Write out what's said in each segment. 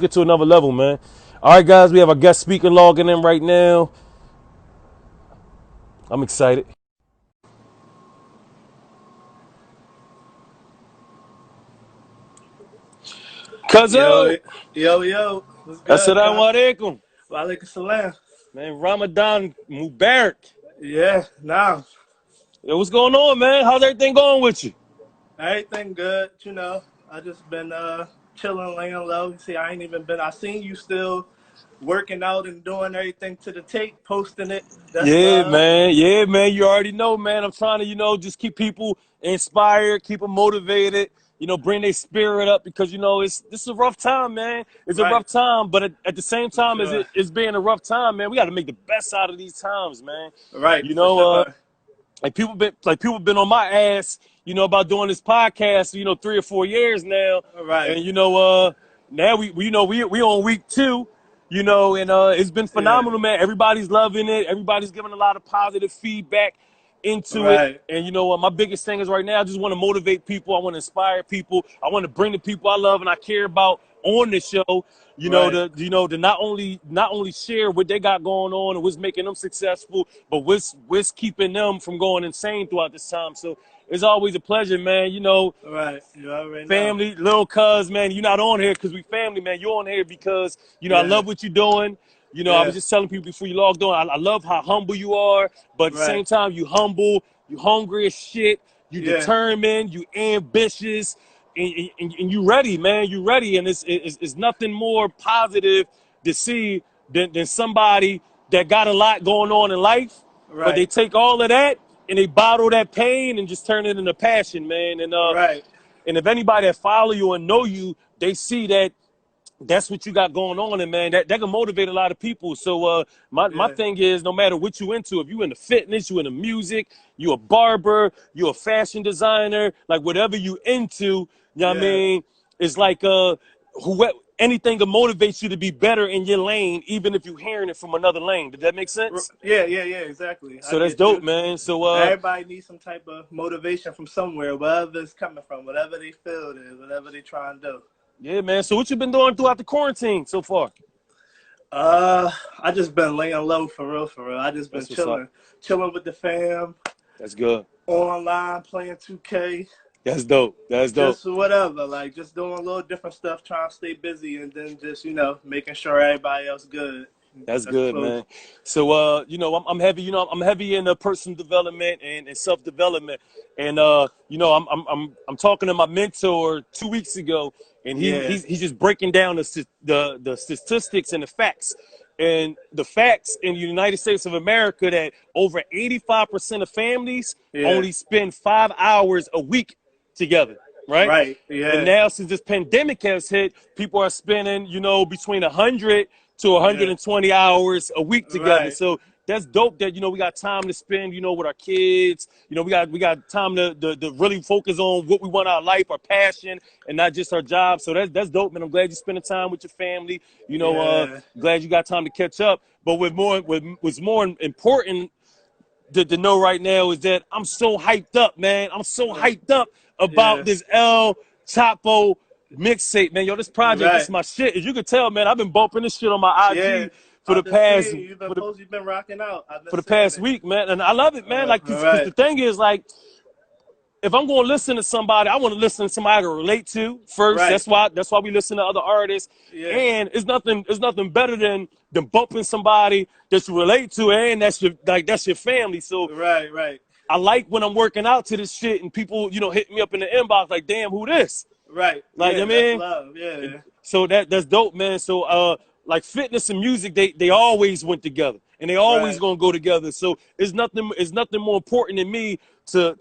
Get to another level, man. All right, guys, we have our guest speaker logging in right now. I'm excited. Yo, Cuzzo, yo, what's good, assalamu Ka? alaikum. Walaikum salam. Man, Ramadan Mubarak. Yeah, now Yo, what's going on, man? How's everything going with you? everything good. I just been chilling, laying low. See, I ain't even been. I seen you still working out and doing everything to the tape, posting it. That's Yeah, love. man. Yeah, man. You already know, man. I'm trying to, just keep people inspired, keep them motivated, bring their spirit up because, this is a rough time, man. It's a Right, rough time, but at the same for time as sure. it's being a rough time, man, we got to make the best out of these times, man. Right, You for know, sure. like people been on my ass, about doing this podcast, 3 or 4 years now, Right. and now we on week 2, and it's been Yeah. phenomenal, man. Everybody's loving it. Everybody's giving a lot of positive feedback into it, Right. and my biggest thing is right now, I just want to motivate people. I want to inspire people. I want to bring the people I love and I care about on the show. Right. To not only share what they got going on and what's making them successful, but what's keeping them from going insane throughout this time. So it's always a pleasure, man. Right. You already know. Family, little cuz, man. You're not on here because we family, man. You're on here because I Yeah. love what you're doing. I was Yeah. just telling people before you logged on. I love how humble you are, but at the Right. same time, you humble, you hungry as shit, you Yeah. determined, you ambitious, and you ready, man. You ready, and it's nothing more positive to see than somebody that got a lot going on in life, but they Right. take all of that and they bottle that pain and just turn it into passion, man. Right. And if anybody that follow you and know you, they see that that's what you got going on, and man, that can motivate a lot of people. So my Yeah. thing is, no matter what you into, if you into fitness, you into music, you a barber, you a fashion designer, like whatever you into, what I Yeah. mean, it's like whoever, anything to motivate you to be better in your lane, even if you're hearing it from another lane. Did that make sense? Yeah, exactly. I So that's get dope, you. man. So Everybody needs some type of motivation from somewhere, wherever it's coming from, whatever they feel it is, whatever they try and do. yeah, man. So what you been doing throughout the quarantine so far? Uh, I just been laying low for real, for real. I just been That's what's up. chilling with the fam, That's good. online playing 2K, That's dope. That's dope. just whatever, like just doing a little different stuff, trying to stay busy, and then just making sure everybody else good. That's That's good, close. man. So, I'm heavy. I'm heavy in personal development and self development. And I'm talking to my mentor 2 weeks ago, and Yeah, he's just breaking down the statistics and the facts. And the facts in the United States of America that over 85% of families yeah, only spend 5 hours a week together, right? right, And yeah, now since this pandemic has hit, people are spending, between 100 to yeah, 120 hours a week together. right, So that's dope that, we got time to spend, with our kids. We got time to really focus on what we want out of life, our passion, and not just our job. So that's dope, man. I'm glad you're spending time with your family. yeah, Glad you got time to catch up. But what's more important to know right now is that I'm so hyped up, man. I'm so hyped up about yeah, this L Chapo mixtape, man. Yo, this project, this right. is my shit. As you can tell, man, I've been bumping this shit on my Yeah, IG for the I've been past seeing you. for the You've been rocking out. I've been for the seeing past it. week, man, and I love it, man. Like, All cause right. the thing is, like, if I'm going to listen to somebody, I want to listen to somebody I can relate to first. Right. That's why we listen to other artists. Yeah. And it's nothing better than bumping somebody that you relate to, and that's your family. So Right. Right. I like when I'm working out to this shit and people, hit me up in the inbox like, damn, who this? Right. Like, Yeah. I That's mean, love. Yeah. so that's dope, man. So like fitness and music, they always went together and they always Right. gonna go together. So it's nothing more important than me to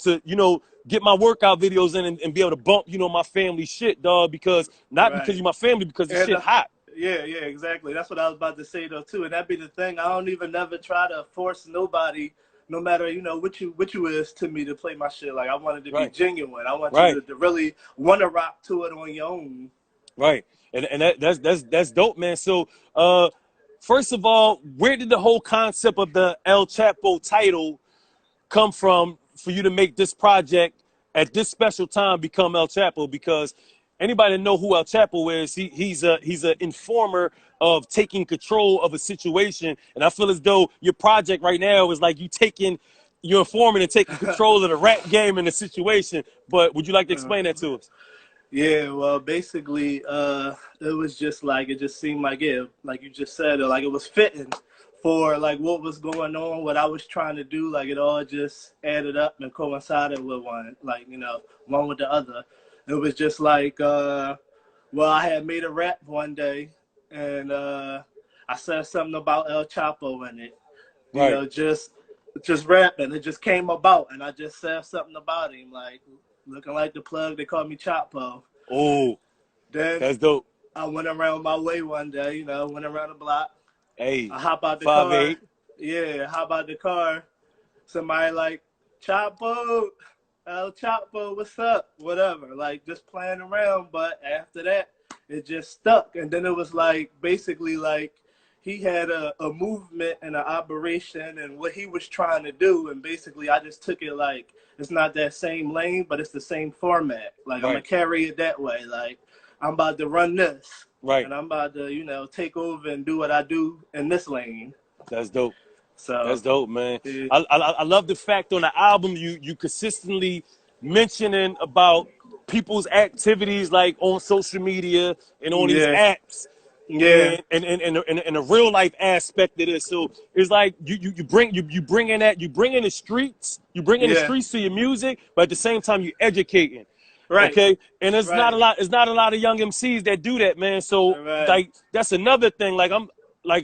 get my workout videos in and be able to bump, my family shit, dog, because not because Right. you're my family, because the And shit hot. yeah. Yeah. Exactly. That's what I was about to say though too. And that be the thing. I don't even never try to force nobody. No matter what you is to me to play my shit. Like I want it to be Right, genuine. I want you right, to really want to rock to it on your own. right. And that's dope, man. So first of all, where did the whole concept of the El Chapo title come from for you to make this project at this special time become El Chapo? Because anybody that know who El Chapo is, he's a informer of taking control of a situation. And I feel as though your project right now is like you're informing and taking control of the rap game and the situation. But would you like to explain that to us? Yeah, well, basically, it was just like, it just seemed like it, like you just said, like it was fitting for like what was going on, what I was trying to do. Like it all just added up and coincided with one, like, you know, one with the other. It was just like, well, I had made a rap one day, and I said something about El Chapo in it. You Right. know, just rapping. It just came about, and I just said something about him, like looking like the plug. They called me Chapo. Oh, Then that's dope. I went around my way one day. You know, went around the block. Hey, I hop out the car. 5'8". Yeah, hop out the car. Somebody like Chapo, El Chapo, what's up? Whatever. Like just playing around. But after that, it just stuck. And then it was like basically like he had a movement and an operation and what he was trying to do. And basically I just took it like it's not that same lane, but it's the same format. Like I'm gonna Right. carry it that way. Like I'm about to run this. Right. And I'm about to, you know, take over and do what I do in this lane. That's dope. So That's dope, man. yeah. I love the fact on the album you consistently mentioning about people's activities like on social media and on these Yeah. apps Yeah. and a real life aspect of this. So it's like you bring in that, you bring in the streets, you bring in the Yeah. streets to your music, but at the same time you educating. Right. Okay, and Right. it's not a lot of young MCs that do that, man. So Right. like that's another thing. Like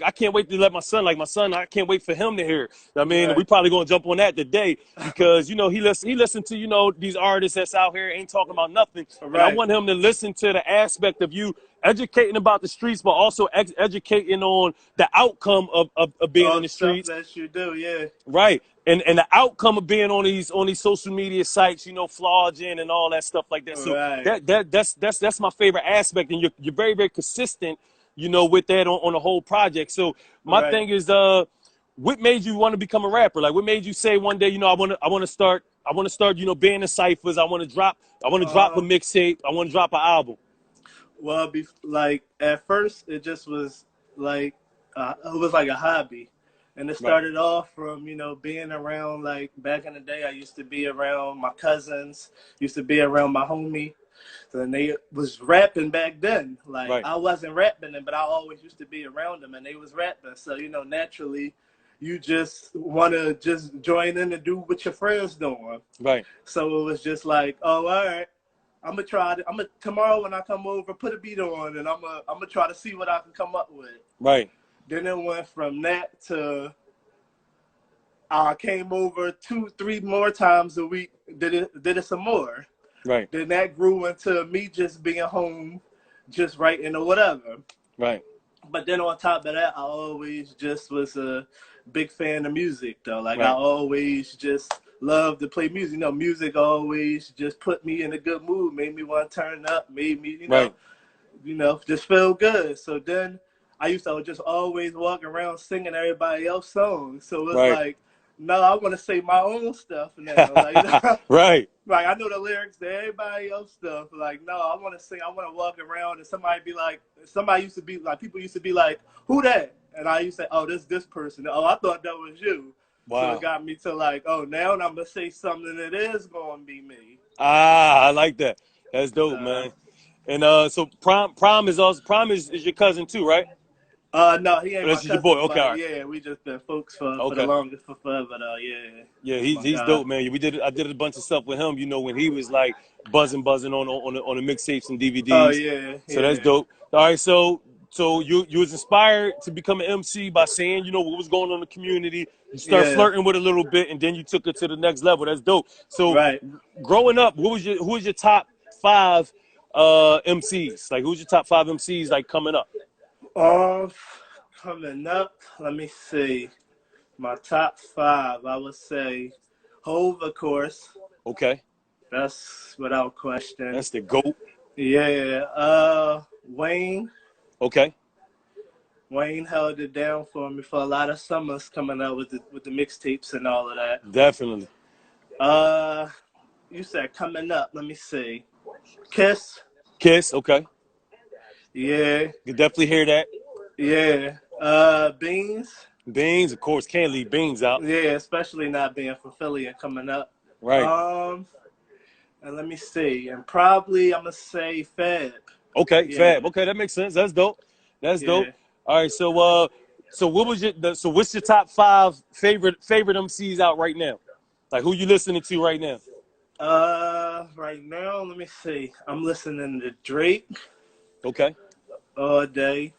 I can't wait to let my son, I can't wait for him to hear it. I mean, we Right. probably gonna jump on that today because you know he listen to, you know, these artists that's out here ain't talking about nothing, and I Right. want him to listen to the aspect of you educating about the streets, but also educating on the outcome of being All in the the stuff streets. that you do. Yeah. Right. And the outcome of being on these social media sites, you know, flogging and all that stuff like that. So Right. that's my favorite aspect. And you're very, very consistent, you know, with that on the whole project. So my Right. thing is what made you want to become a rapper? Like what made you say one day, you know, I wanna start, you know, being in ciphers, I wanna drop a Um. mixtape, I wanna drop an album. Well, like at first, it just was like it was like a hobby, and it Right. started off from, you know, being around, like back in the day. I used to be around my cousins, used to be around my homie, and they was rapping back then. Like Right. I wasn't rapping them, but I always used to be around them, and they was rapping. So you know, naturally, you just want to just join in and do what your friends doing. Right. So it was just like, oh, all right. I'm gonna try it. I'm gonna tomorrow when I come over, put a beat on, and I'm gonna try to see what I can come up with. Right. Then it went from that to I came over 2, 3 more times a week. Did it some more. Right. Then that grew into me just being home, just writing or whatever. Right. But then on top of that, I always just was a big fan of music, though. Like I Right. always just loved to play music. You know, music always just put me in a good mood, made me want to turn up, made me, Right. just feel good. So then I used to just always walk around singing everybody else's songs. So it was Right. like, no, I want to say my own stuff now. Like, Right. like I know the lyrics to everybody else stuff. Like, no, I want to sing. I want to walk around and somebody used to be like, people used to be like, who that? And I used to say, oh, this person. Oh, I thought that was you. So it Wow. got me to like, oh, now I'm gonna say something that is gonna be me. Ah, I like that. That's dope, So, man. And so Prime is your cousin too, right? no, he Or ain't my that's just your boy. cousin, Okay, all but right. yeah, we just been folks for the Okay. longest for forever though. Yeah, Yeah, that's my he's guy. dope, man. I did a bunch of stuff with him, you know, when he was like buzzing on the mixtapes and Oh DVDs. yeah, So that's yeah, dope. All right, so you was inspired to become an MC by seeing, you know, what was going on in the community. You start yeah. flirting with it a little bit, and then you took it to the next level. That's dope. So Right. growing up, who was your top five MCs? Like who's your top five MCs like coming up? Um, coming up, let me see. My top five, I would say, Hove, of course. Okay, That's without question. that's the GOAT. Yeah. Wayne. Okay, Wayne held it down for me for a lot of summers coming out with the mixtapes and all of that. definitely. Uh, you said coming up. Let me see. Kiss. Kiss, okay. Yeah, You definitely hear that. yeah. Beans. Beans, of course, can't leave Beans out. Yeah, especially not being from Philly and coming up. Right. And let me see. And probably I'm gonna say Fab. Okay, Yeah, Fab. Okay, that makes sense. That's dope. That's dope. yeah. All right, so what was so what's your top 5 favorite MCs out right now? Like who you listening to right now? Right now, let me see. I'm listening to Drake Okay. all day.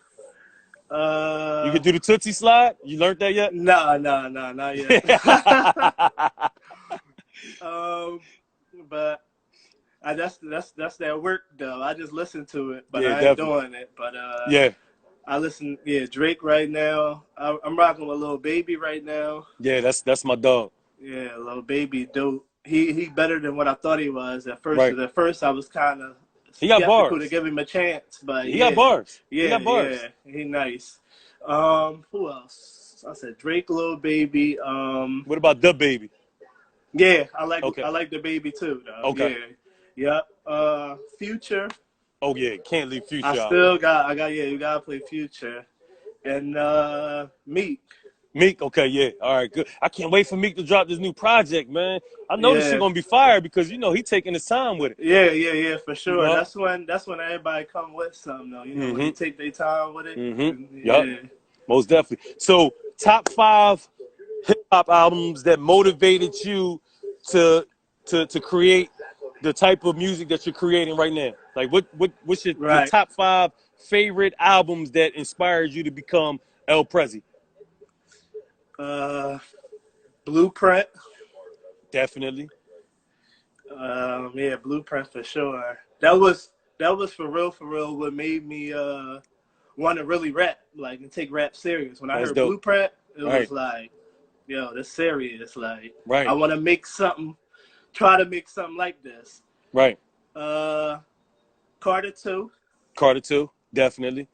You can do the Tootsie Slide? You learned that yet? No, not yet. um, but that's that work though. I just listen to it, but Yeah, I ain't definitely. doing it. But Yeah. I listen. Yeah, Drake right now. I'm rocking with Lil Baby right now. Yeah, that's my dog. Yeah, Lil Baby, dope. He better than what I thought he was at first. Right. Cause at first I was kind of He got skeptical to bars. give him a chance, but He got bars. He got yeah, bars. he nice. Who else? I said Drake, Lil Baby. What about the baby? Yeah, Okay. I like the Baby too, though. Okay. Yeah, yep. Future. Oh yeah, can't leave I Future out. still got, yeah. You gotta play Future and Meek. Meek, okay, yeah. All right, good. I can't wait for Meek to drop this new project, man. I know this shit Yeah, gonna be fire because he taking his time with it. yeah, for You sure. know? That's when everybody come with something though. When they Mm-hmm. take their time with it. Mm-hmm. Yup. Yeah. Most definitely. So top 5 hip hop albums that motivated you to to create the type of music that you're creating right now. Like what's your Right. top 5 favorite albums that inspired you to become L Preezy? Uh, Blueprint. Definitely. Yeah, Blueprint for sure. That was for real what made me want to really rap, like, and take rap serious. When I That's heard dope. Blueprint, it was Right. like, yo, this serious. Like, I Right. want to make something, try to make something like this. Right. Uh, Carter 2. Carter 2. Definitely.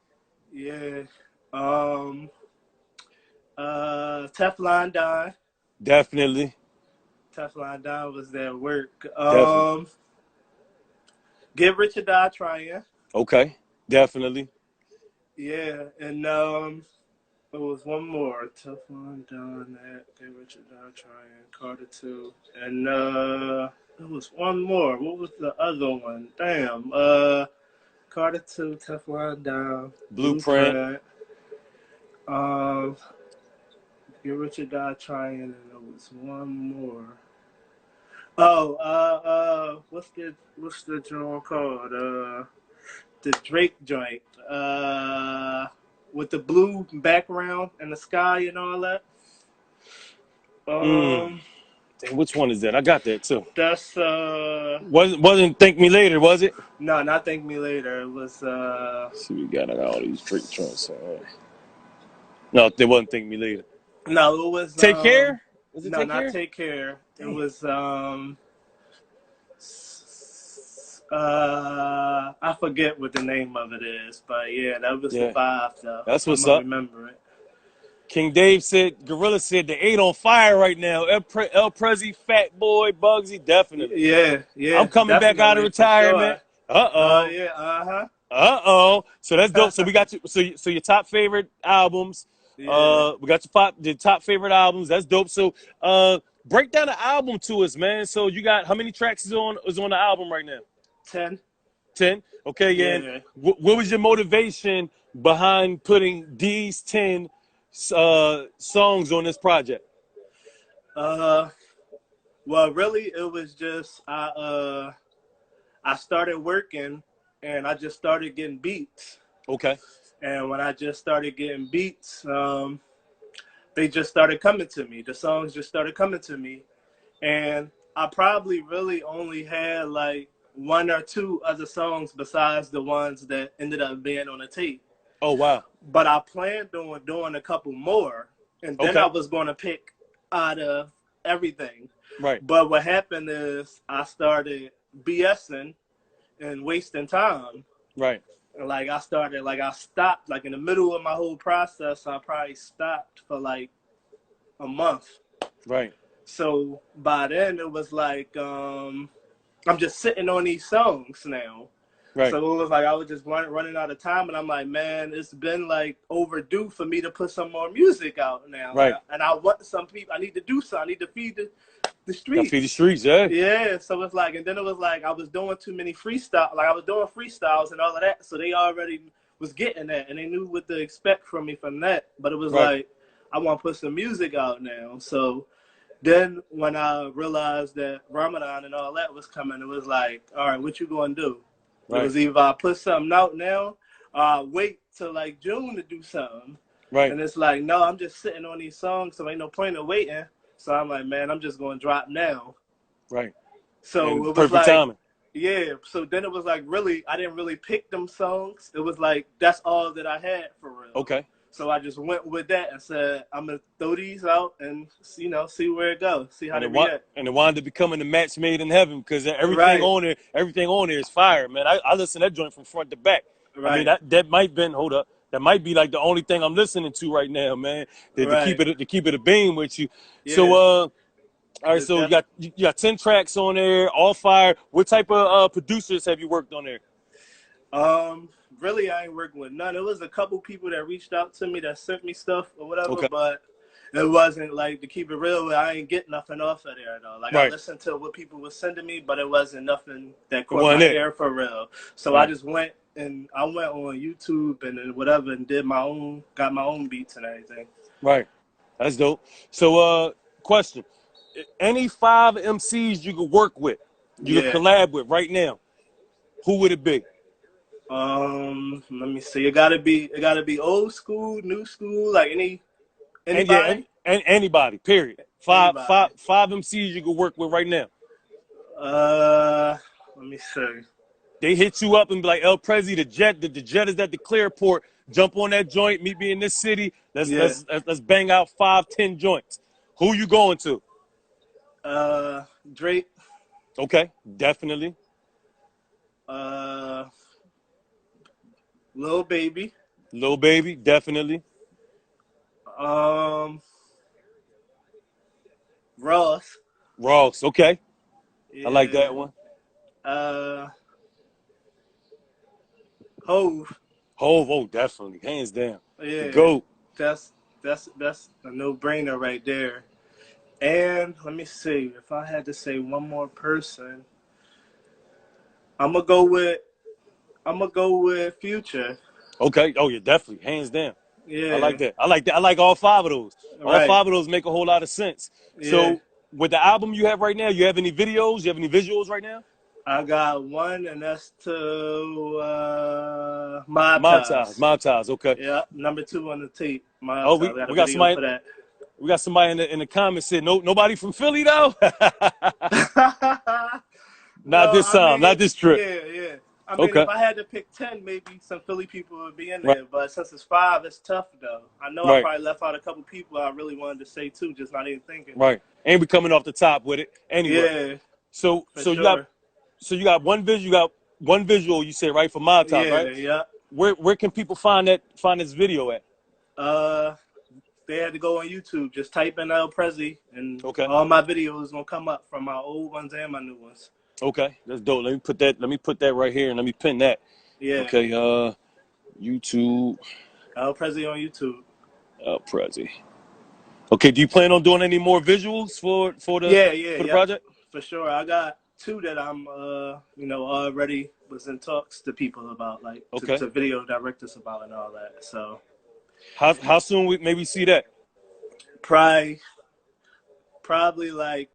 Yeah. Um, Teflon Don. Definitely. Teflon Don was their work. Definitely. Get Rich or Die Trying. Okay. Definitely. Yeah, and there was one more. Teflon Don, that Get Rich or Die Trying, Carter 2. And there was one more. What was the other one? Damn. Carter 2, Teflon Don, Blueprint. Blueprint. Um, Get Rich or Die Trying, and there was one more. Oh, what's the joint called? The Drake joint. With the blue background and the sky and all that. Mm. Um, Damn, which one is that? I got that too. that's Wasn't Thank Me Later, was it? no, not Thank Me Later. It was Let's see, we got all these Drake joints. No, it wasn't Thank Me Later. no, it was Take Care? Was it no, Take not Care? Take Care. It Damn. was I forget what the name of it is, but yeah, that was the Yeah, five though. that's I'm what's gonna up. remember it. King Dave said, Gorilla said, the 8 on fire right now. El Prezi, Fat Boy, Bugsy, definitely. I'm Yeah, coming back out of definitely for retirement. sure. Uh-oh. Yeah, Uh-oh. So that's dope. So huh. we got you. So your top favorite albums. Yeah. We got your top favorite albums. That's dope. So break down the album to us, man. So you got how many tracks is on the album right now? 10. 10. Okay, and Yeah. what was your motivation behind putting these 10 songs on this project? Uh, well, really, it was just I started working and I just started getting beats. Okay. And when I just started getting beats, they just started coming to me. The songs just started coming to me, and I probably really only had like one or two other songs besides the ones that ended up being on the tape. Oh wow. But I planned on doing a couple more, and then I Okay. was going to pick out of everything. Right. But what happened is I started BSing and wasting time. Right. Like I stopped, like in the middle of my whole process. I probably stopped for like a month. Right. So by then it was like I'm just sitting on these songs now. Right. So it was like I was just running out of time, and I'm like, man, it's been like overdue for me to put some more music out now. Like, Right. and I want some people. I need to do something. I need to feed the Got to feed the streets. streets, yeah. Yeah. So it's like, and then it was like I was doing too many freestyle. Like I was doing freestyles and all of that. So they already was getting that, and they knew what to expect from me from that. But it was Right. like I want to put some music out now. So then when I realized that Ramadan and all that was coming, it was like, all right, what you gonna do? It Right. was either I put something out now, or wait till like June to do something. Right. And it's like, no, I'm just sitting on these songs, so ain't no point in waiting. So I'm like, man, I'm just gonna drop now. Right. So And it was perfect like, timing. yeah. So then it was like, really, I didn't really pick them songs. It was like that's all that I had for real. Okay. So I just went with that and said, I'm gonna throw these out and see where it goes, see how they react. And it wound up becoming a match made in heaven because Right, everything on there is fire, man. I listen to that joint from front to back. I mean, right, that might been hold up. That might be like the only thing I'm listening to right now, man. right. To keep it a beam with you. So Yeah, all right, it's so def- you got 10 tracks on there, all fire. What type of producers have you worked on there? really, I ain't working with none. It was a couple people that reached out to me that sent me stuff or whatever, Okay. but it wasn't like, to keep it real, I ain't get nothing off of there though. Like I Right. listened to what people were sending me, but it wasn't nothing that It caught wasn't my it. ear for real. So I Right. just went on YouTube and whatever and got my own beats and everything. Right. That's dope. So question. Any 5 MCs you could work with, you could Yeah. collab with right now, who would it be? Let me see. It gotta be old school, new school, like And yeah, anybody, and anybody, period. anybody. Five MCs you could work with right now. Let me see. They hit you up and be like, L Preezy, the jet is at the Clearport. Jump on that joint, meet me in this city. Yeah. Let's bang out 5, 10 joints. Who you going to? Drake. Okay, definitely. Uh, Lil Baby. Lil Baby, definitely. Um, Ross. Ross, okay. I like Yeah. that one. Uh, Hove. Hove, oh, definitely, hands down. The Yeah. GOAT. That's that's a no-brainer right there. And let me see. If I had to say one more person, I'm gonna go with Future. Okay, oh yeah, definitely, hands down. I Yeah. like that. I like that. I like all 5 of those. All Right. 5 of those make a whole lot of sense. Yeah. So, with the album you have right now, you have any videos? You have any visuals right now? I got one, and that's to Mob Montage, Ties. montage. Okay. Yeah, number 2 on the tape. Mob Oh, Ties. I got a we got video somebody. for that. We got somebody in the comments said nobody from Philly though. Not No, this I time. Not mean, this trip. yeah, yeah. I mean, if Okay. I had to pick 10, maybe some Philly people would be in Right. there. But since it's 5, it's tough, though. I know I Right. probably left out a couple people I really wanted to say, too, just not even thinking. Right. And we coming off the top with it anyway. Yeah, So for so sure. you got one visual. You got one visual. You said right for montage, Yeah, right? yeah. Where can people find this video at? They had to go on YouTube. Just type in L Preezy, and Okay. all my videos gonna come up from my old ones and my new ones. Okay. That's dope. Let me put that right here and let me pin that. Yeah. Okay. YouTube. L Preezy on YouTube. L Preezy. Okay. Do you plan on doing any more visuals for Yeah, the yep, project? for sure. I got 2 that I'm, already was in talks to people about, like Okay. to video directors about and all that. So How soon may we see that? probably like